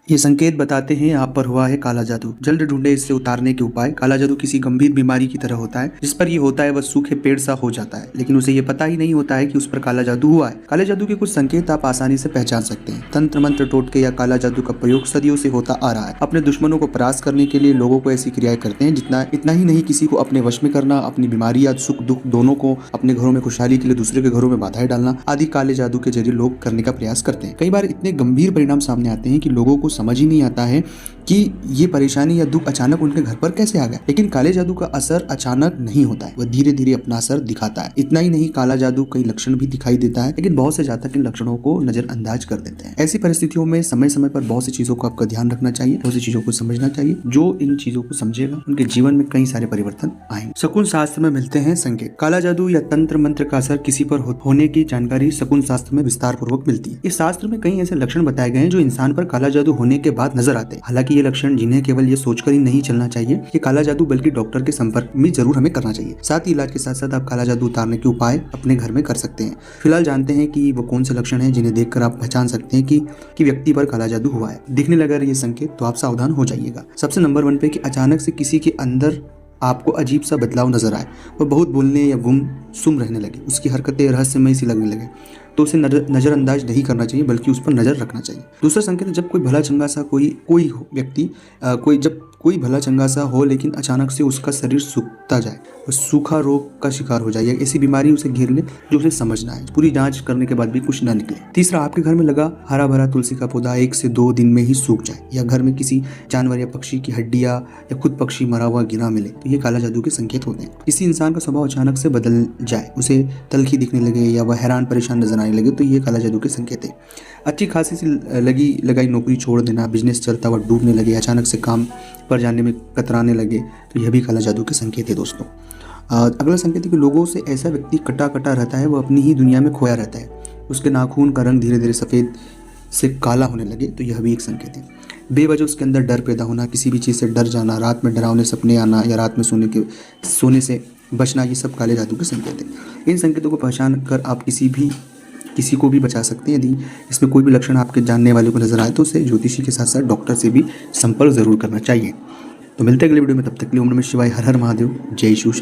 ये संकेत बताते हैं आप पर हुआ है काला जादू, जल्द ढूंढे इससे उतारने के उपाय। काला जादू किसी गंभीर बीमारी की तरह होता है, जिस पर ये होता है वह सूखे पेड़ सा हो जाता है, लेकिन उसे ये पता ही नहीं होता है कि उस पर काला जादू हुआ है। काले जादू के कुछ संकेत आप आसानी से पहचान सकते हैं। तंत्र मंत्र, टोटके या काला जादू का प्रयोग सदियों से होता आ रहा है। अपने दुश्मनों को परास्त करने के लिए लोगों को ऐसी क्रियाएं करते हैं। इतना ही नहीं, किसी को अपने वश में करना, अपनी बीमारी या सुख दुख दोनों को, अपने घरों में खुशहाली के लिए दूसरे के घरों में बाधाएं डालना आदि काले जादू के जरिए लोग करने का प्रयास करते हैं। कई बार इतने गंभीर परिणाम सामने आते हैं कि लोगों को समझ ही नहीं आता है कि ये परेशानी या दुख अचानक उनके घर पर कैसे आ गया। लेकिन काले जादू का असर अचानक नहीं होता है, वह धीरे धीरे अपना असर दिखाता है। इतना ही नहीं, काला जादू कई लक्षण भी दिखाई देता है, लेकिन बहुत से जातक इन लक्षणों को नजरअंदाज कर देते हैं। ऐसी परिस्थितियों में समय समय पर बहुत सी चीजों को आपका ध्यान रखना चाहिए, बहुत सी चीजों को समझना चाहिए। जो इन चीजों को समझेगा उनके जीवन में कई सारे परिवर्तन आएंगे। शकुन शास्त्र में मिलते हैं संकेत। काला जादू या तंत्र मंत्र का असर किसी पर होने की जानकारी शकुन शास्त्र में विस्तार पूर्वक मिलती है। इस शास्त्र में कई ऐसे लक्षण बताए गए हैं जो इंसान पर काला जादू होने के बाद नजर आते हैं। हालांकि ये लक्षण जिन्हें केवल ये सोचकर ही नहीं चलना चाहिए कि काला जादू, बल्कि डॉक्टर के संपर्क में जरूर हमें करना चाहिए। साथ ही इलाज के साथ साथ आप काला जादू उतारने के उपाय अपने घर में कर सकते हैं। फिलहाल जानते हैं कि वो कौन से लक्षण हैं जिन्हें देखकर आप पहचान सकते हैं कि व्यक्ति पर काला जादू हुआ है। दिखने लगा ये संकेत तो आप सावधान हो जाइएगा। सबसे नंबर 1 पे कि अचानक से किसी के अंदर आपको अजीब सा बदलाव नजर आए, वह बहुत बोलने या गुमसुम रहने लगे, उसकी हरकतें रहस्यमय सी लगने लगे, तो उसे नजरअंदाज नहीं करना चाहिए, बल्कि उस पर नजर रखना चाहिए। दूसरा संकेत, जब कोई भला चंगा सा कोई भला चंगा सा हो लेकिन अचानक से उसका शरीर सूखता जाए, वह सूखा रोग का शिकार हो जाए या ऐसी बीमारी उसे घेर ले जो उसे समझना है, पूरी जांच करने के बाद भी कुछ ना निकले। तीसरा, आपके घर में लगा हरा भरा तुलसी का पौधा 1 से 2 दिन में ही सूख जाए, या घर में किसी जानवर या पक्षी की हड्डियां या खुद पक्षी मरा हुआ गिरा मिले, तो ये काला जादू के संकेत होते हैं। किसी इंसान का स्वभाव अचानक से बदल जाए, उसे तल्खी दिखने लगे या वह हैरान परेशान नजर आने लगे, तो ये काला जादू के संकेत है। अच्छी खासी सी लगाई नौकरी छोड़ देना, बिजनेस चलता हुआ डूबने लगे, अचानक से काम पर जाने में कतराने लगे, तो यह भी काला जादू के संकेत है दोस्तों। अगला संकेत है कि लोगों से ऐसा व्यक्ति कटा कटा रहता है, वह अपनी ही दुनिया में खोया रहता है, उसके नाखून का रंग धीरे धीरे सफ़ेद से काला होने लगे, तो यह भी एक संकेत है। बेवजह उसके अंदर डर पैदा होना, किसी भी चीज़ से डर जाना, रात में डरावने सपने आना या रात में सोने से बचना, ये सब काले जादू के संकेत है। इन संकेतों को पहचान कर आप किसी को भी बचा सकते हैं। यदि इसमें कोई भी लक्षण आपके जानने वाले को नजर आए तो उसे ज्योतिषी के साथ साथ डॉक्टर से भी संपर्क जरूर करना चाहिए। तो मिलते हैं अगले वीडियो में, तब तक के लिए ओम नमः शिवाय, हर हर महादेव, जय शिव।